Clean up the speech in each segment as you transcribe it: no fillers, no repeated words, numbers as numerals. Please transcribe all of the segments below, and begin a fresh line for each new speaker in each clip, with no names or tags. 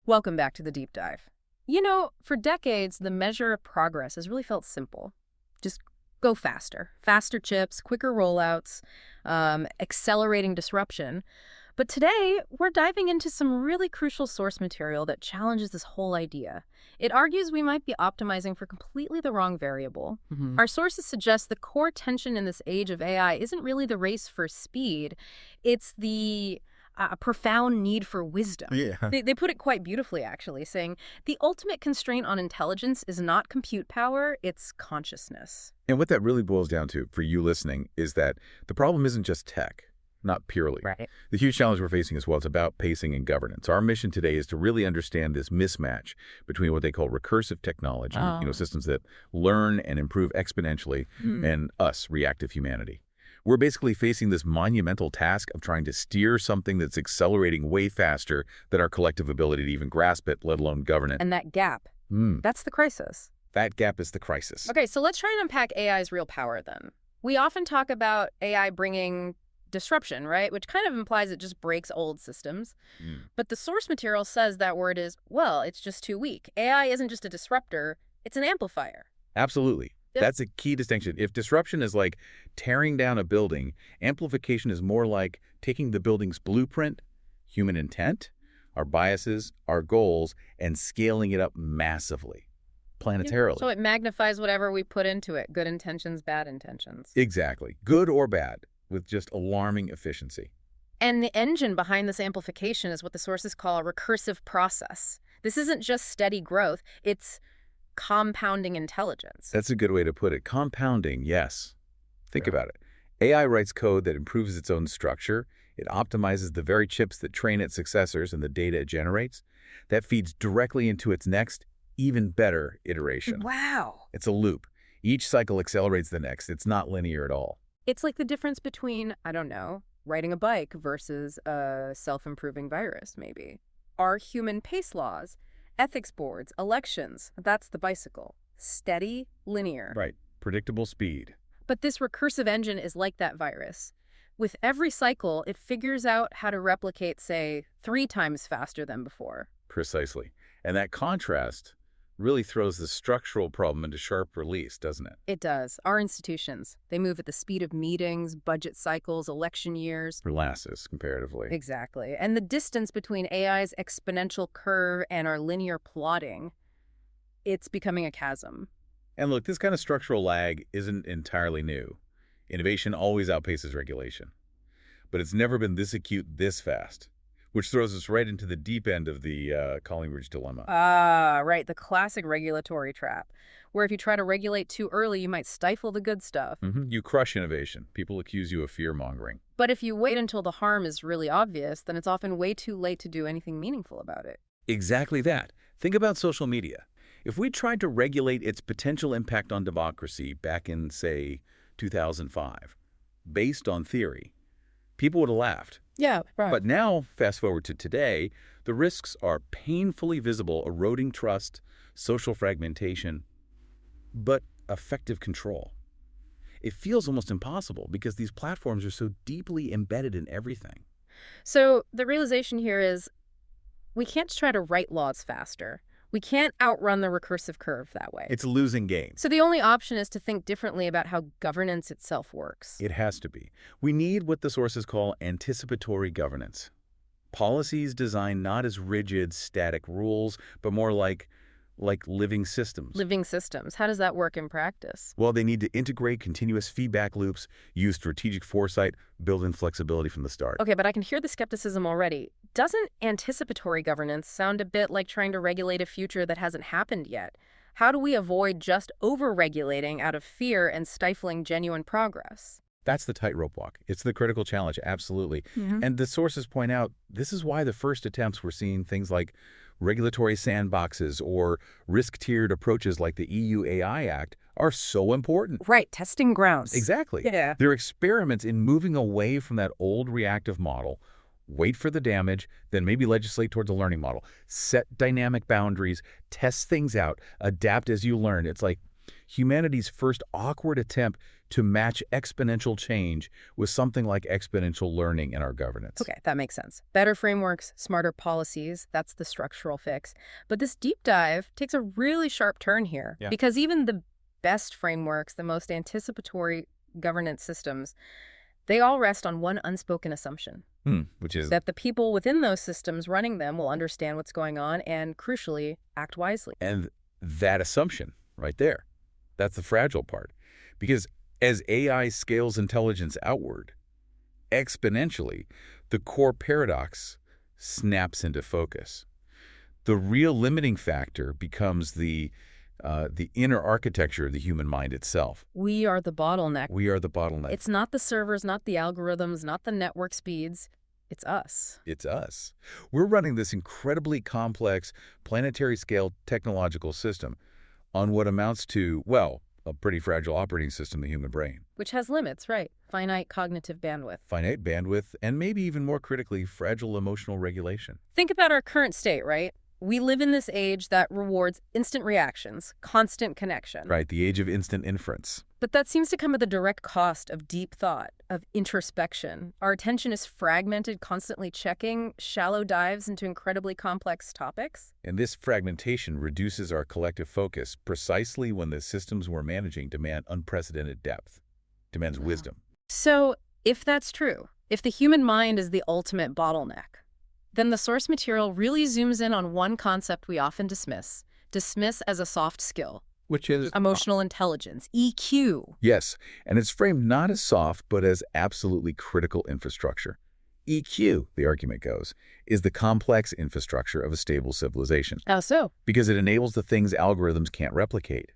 Welcome back to the deep dive. You know, for decades, the measure of progress has really felt simple. Just go faster. Faster chips, quicker rollouts, accelerating disruption. But today, we're diving into some really crucial source material that challenges this whole idea. It argues we might be optimizing for completely the wrong variable. Our sources suggest the core tension in this age of AI isn't really the race for speed, it's the profound need for wisdom.
Yeah.
They put it quite beautifully, actually, saying the ultimate constraint on intelligence is not compute power, it's consciousness.
And what that really boils down to, for you listening, is that the problem isn't just tech, not purely.
Right.
The huge challenge we're facing as well is about pacing and governance. Our mission today is to really understand this mismatch between what they call recursive technology, systems that learn and improve exponentially, and us, reactive humanity. We're basically facing this monumental task of trying to steer something that's accelerating way faster than our collective ability to even grasp it, let alone govern it.
And that gap, that's the crisis.
That gap is the crisis.
Okay, so let's try and unpack AI's real power then. We often talk about AI bringing disruption, right? Which kind of implies it just breaks old systems. But the source material says that word is, well, it's just too weak. AI isn't just a disruptor, it's an amplifier.
Absolutely.
Yep.
That's a key distinction. If disruption is like tearing down a building, amplification is more like taking the building's blueprint, human intent, our biases, our goals, and scaling it up massively, planetarily.
So it magnifies whatever we put into it, good intentions, bad intentions.
Exactly. Good or bad, with just alarming efficiency.
And the engine behind this amplification is what the sources call a recursive process. This isn't just steady growth, it's compounding intelligence.
That's a good way to put it. Compounding, yes. Think about it. AI writes code that improves its own structure. It optimizes the very chips that train its successors and the data it generates. That feeds directly into its next, even better iteration.
Wow.
It's a loop. Each cycle accelerates the next. It's not linear at all.
It's like the difference between, I don't know, riding a bike versus a self-improving virus, maybe. Our human pace laws, ethics boards, elections, that's the bicycle. Steady, linear.
Right. Predictable speed.
But this recursive engine is like that virus. With every cycle, it figures out how to replicate, say, 3 times faster than before.
Precisely. And that contrast really throws the structural problem into sharp relief, doesn't it?
It does. Our institutions, they move at the speed of meetings, budget cycles, election years.
Molasses, comparatively.
Exactly. And the distance between AI's exponential curve and our linear plotting, it's becoming a chasm.
And look, this kind of structural lag isn't entirely new. Innovation always outpaces regulation. But it's never been this acute this fast, which throws us right into the deep end of the Collingwood's dilemma.
Right. The classic regulatory trap, where if you try to regulate too early, you might stifle the good stuff.
You crush innovation. People accuse you of fear-mongering.
But if you wait until the harm is really obvious, then it's often way too late to do anything meaningful about it.
Exactly that. Think about social media. If we tried to regulate its potential impact on democracy back in, say, 2005, based on theory, people would have laughed.
Yeah, right.
But now, fast forward to today, the risks are painfully visible, eroding trust, social fragmentation, but effective control. It feels almost impossible because these platforms are so deeply embedded in everything.
So the realization here is we can't try to write laws faster. We can't outrun the recursive curve that way.
It's a losing game.
So the only option is to think differently about how governance itself works.
It has to be. We need what the sources call anticipatory governance. Policies designed not as rigid, static rules, but more like living systems.
Living systems. How does that work in practice?
Well, they need to integrate continuous feedback loops, use strategic foresight, build in flexibility from the start.
Okay, but I can hear the skepticism already. Doesn't anticipatory governance sound a bit like trying to regulate a future that hasn't happened yet? How do we avoid just over-regulating out of fear and stifling genuine progress?
That's the tightrope walk. It's the critical challenge, absolutely. And the sources point out this is why the first attempts were seeing things like regulatory sandboxes or risk-tiered approaches like the EU AI Act are so important.
Right, testing grounds.
Exactly.
Yeah.
They're experiments in moving away from that old reactive model, wait for the damage, then maybe legislate towards a learning model, set dynamic boundaries, test things out, adapt as you learn. It's like Humanity's first awkward attempt to match exponential change with something like exponential learning in our governance.
Okay, that makes sense. Better frameworks, smarter policies, that's the structural fix. But this deep dive takes a really sharp turn here,
Yeah.
because even the best frameworks, the most anticipatory governance systems, they all rest on one unspoken assumption.
Which is
That the people within those systems running them will understand what's going on and, crucially, act wisely.
And that assumption right there, that's the fragile part. Because as AI scales intelligence outward, exponentially, the core paradox snaps into focus. The real limiting factor becomes the inner architecture of the human mind itself.
We are the bottleneck.
We are the bottleneck.
It's not the servers, not the algorithms, not the network speeds. It's us.
It's us. We're running this incredibly complex planetary-scale technological system on what amounts to, well, a pretty fragile operating system, the human brain.
Which has limits, right? Finite cognitive bandwidth.
Finite bandwidth, and maybe even more critically, fragile emotional regulation.
Think about our current state, right? We live in this age that rewards instant reactions, constant connection.
Right, the age of instant inference.
But that seems to come at the direct cost of deep thought, of introspection. Our attention is fragmented, constantly checking shallow dives into incredibly complex topics.
And this fragmentation reduces our collective focus precisely when the systems we're managing demand unprecedented depth, demands wisdom.
So, if that's true, if the human mind is the ultimate bottleneck, then the source material really zooms in on one concept we often dismiss as a soft skill.
Which is
Emotional intelligence, EQ.
Yes, and it's framed not as soft, but as absolutely critical infrastructure. EQ, the argument goes, is the complex infrastructure of a stable civilization.
How so?
Because it enables the things algorithms can't replicate.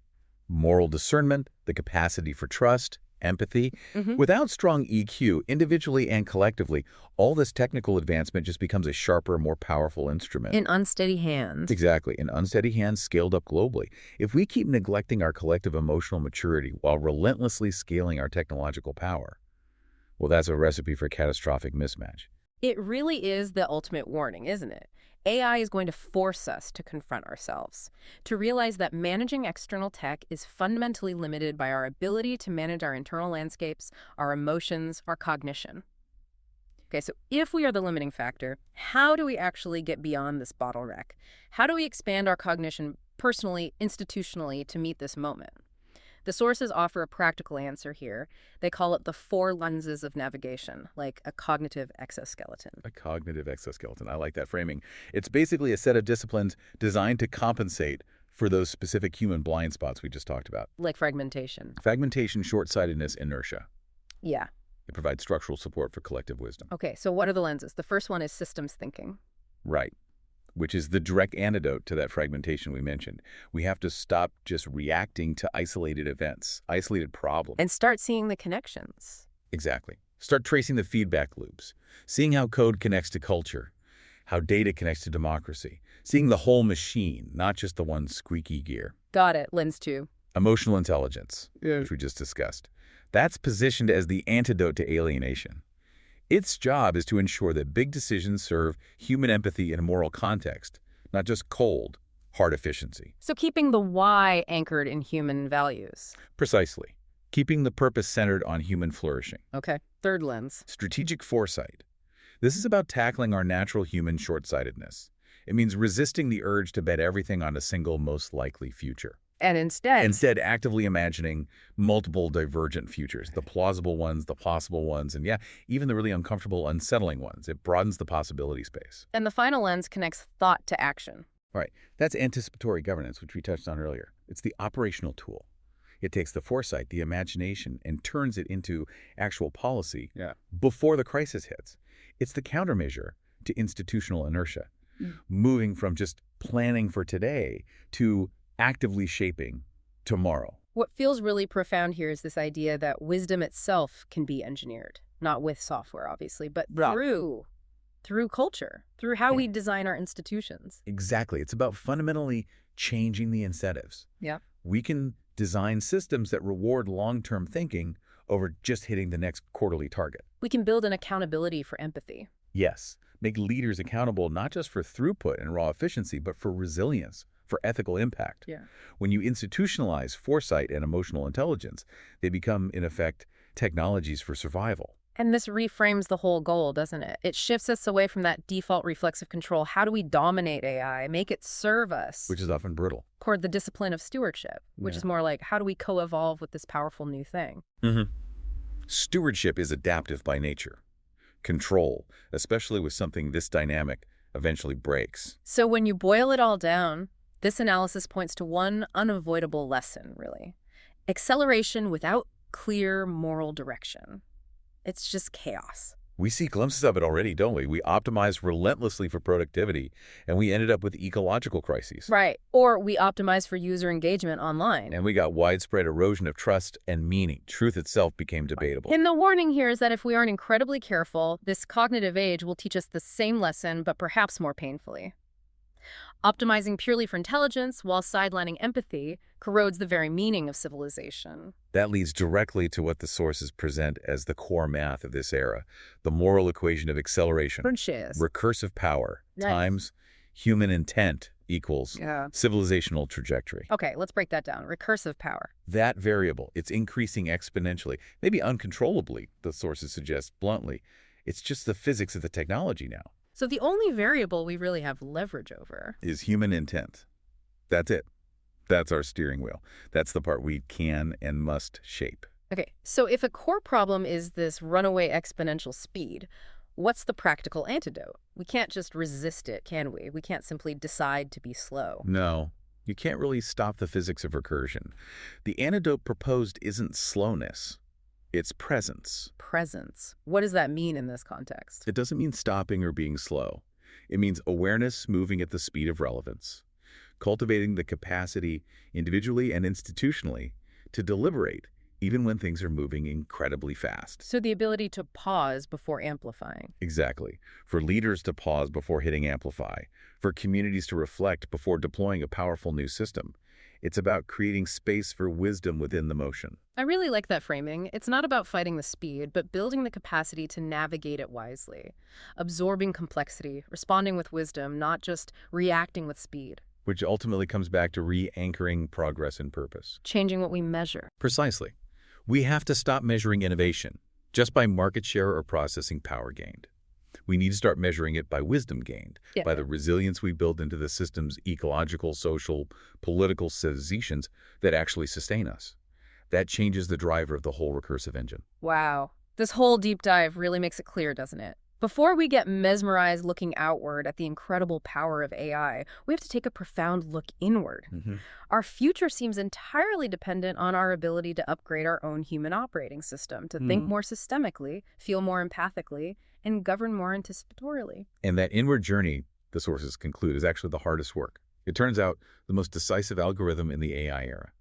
Moral discernment, the capacity for trust, empathy. Without strong EQ, individually and collectively, all this technical advancement just becomes a sharper, more powerful instrument.
In unsteady hands.
Exactly, in unsteady hands scaled up globally. If we keep neglecting our collective emotional maturity while relentlessly scaling our technological power, well, that's a recipe for catastrophic mismatch.
It really is the ultimate warning, isn't it? AI is going to force us to confront ourselves, to realize that managing external tech is fundamentally limited by our ability to manage our internal landscapes, our emotions, our cognition. Okay, so if we are the limiting factor, how do we actually get beyond this bottleneck? How do we expand our cognition personally, institutionally, to meet this moment? The sources offer a practical answer here. They call it the 4 lenses of navigation, like a cognitive exoskeleton.
A cognitive exoskeleton. I like that framing. It's basically a set of disciplines designed to compensate for those specific human blind spots we just talked about.
Like fragmentation.
Fragmentation, short-sightedness, inertia.
Yeah.
It provides structural support for collective wisdom.
Okay, so what are the lenses? The first one is systems thinking.
Right. Which is the direct antidote to that fragmentation we mentioned. We have to stop just reacting to isolated events, isolated problems.
And start seeing the connections.
Exactly. Start tracing the feedback loops, seeing how code connects to culture, how data connects to democracy, seeing the whole machine, not just the one squeaky gear.
Got it. Lens 2.
Emotional intelligence, which we just discussed. That's positioned as the antidote to alienation. Its job is to ensure that big decisions serve human empathy in a moral context, not just cold, hard efficiency.
So keeping the why anchored in human values.
Precisely. Keeping the purpose centered on human flourishing.
Okay. Third lens.
Strategic foresight. This is about tackling our natural human short-sightedness. It means resisting the urge to bet everything on a single most likely future.
And instead
actively imagining multiple divergent futures, the plausible ones, the possible ones, and even the really uncomfortable, unsettling ones. It broadens the possibility space.
And the final lens connects thought to action.
Right. That's anticipatory governance, which we touched on earlier. It's the operational tool. It takes the foresight, the imagination, and turns it into actual policy before the crisis hits. It's the countermeasure to institutional inertia, moving from just planning for today to actively shaping tomorrow.
What feels really profound here is this idea that wisdom itself can be engineered, not with software, obviously, but through culture, through how we design our institutions.
Exactly. It's about fundamentally changing the incentives.
Yeah.
We can design systems that reward long-term thinking over just hitting the next quarterly target.
We can build an accountability for empathy.
Yes. Make leaders accountable not just for throughput and raw efficiency, but for resilience, for ethical impact.
Yeah.
When you institutionalize foresight and emotional intelligence, they become, in effect, technologies for survival.
And this reframes the whole goal, doesn't it? It shifts us away from that default reflexive control. How do we dominate AI, make it serve us?
Which is often brittle.
Toward the discipline of stewardship, which is more like, how do we co-evolve with this powerful new thing?
Stewardship is adaptive by nature. Control, especially with something this dynamic, eventually breaks.
So when you boil it all down, this analysis points to one unavoidable lesson, really. Acceleration without clear moral direction. It's just chaos.
We see glimpses of it already, don't we? We optimized relentlessly for productivity, and we ended up with ecological crises.
Right. Or we optimize for user engagement online.
And we got widespread erosion of trust and meaning. Truth itself became debatable.
And the warning here is that if we aren't incredibly careful, this cognitive age will teach us the same lesson, but perhaps more painfully. Optimizing purely for intelligence while sidelining empathy corrodes the very meaning of civilization.
That leads directly to what the sources present as the core math of this era, the moral equation of acceleration. Recursive power times human intent equals civilizational trajectory.
Okay, let's break that down. Recursive power.
That variable, it's increasing exponentially, maybe uncontrollably, the sources suggest bluntly. It's just the physics of the technology now.
So the only variable we really have leverage over
is human intent. That's it. That's our steering wheel. That's the part we can and must shape.
Okay, so if a core problem is this runaway exponential speed, what's the practical antidote? We can't just resist it, can we? We can't simply decide to be slow.
No, you can't really stop the physics of recursion. The antidote proposed isn't slowness. It's presence.
Presence. What does that mean in this context?
It doesn't mean stopping or being slow. It means awareness moving at the speed of relevance, cultivating the capacity individually and institutionally to deliberate even when things are moving incredibly fast.
So the ability to pause before amplifying.
Exactly. For leaders to pause before hitting amplify, for communities to reflect before deploying a powerful new system. It's about creating space for wisdom within the motion.
I really like that framing. It's not about fighting the speed, but building the capacity to navigate it wisely. Absorbing complexity, responding with wisdom, not just reacting with speed.
Which ultimately comes back to re-anchoring progress and purpose.
Changing what we measure.
Precisely. We have to stop measuring innovation just by market share or processing power gained. We need to start measuring it by wisdom gained, by the resilience we build into the system's ecological, social, political civilizations that actually sustain us. That changes the driver of the whole recursive engine.
Wow. This whole deep dive really makes it clear, doesn't it? Before we get mesmerized looking outward at the incredible power of AI, we have to take a profound look inward. Our future seems entirely dependent on our ability to upgrade our own human operating system, to think more systemically, feel more empathically, and govern more anticipatorily.
And that inward journey, the sources conclude, is actually the hardest work. It turns out the most decisive algorithm in the AI era.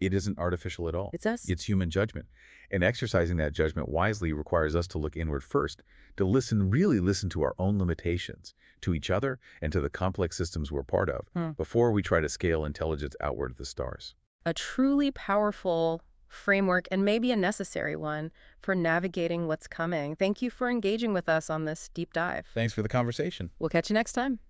It isn't artificial at all.
It's us.
It's human judgment. And exercising that judgment wisely requires us to look inward first, to really listen to our own limitations, to each other, and to the complex systems we're part of, before we try to scale intelligence outward to the stars.
A truly powerful framework, and maybe a necessary one, for navigating what's coming. Thank you for engaging with us on this deep dive.
Thanks for the conversation.
We'll catch you next time.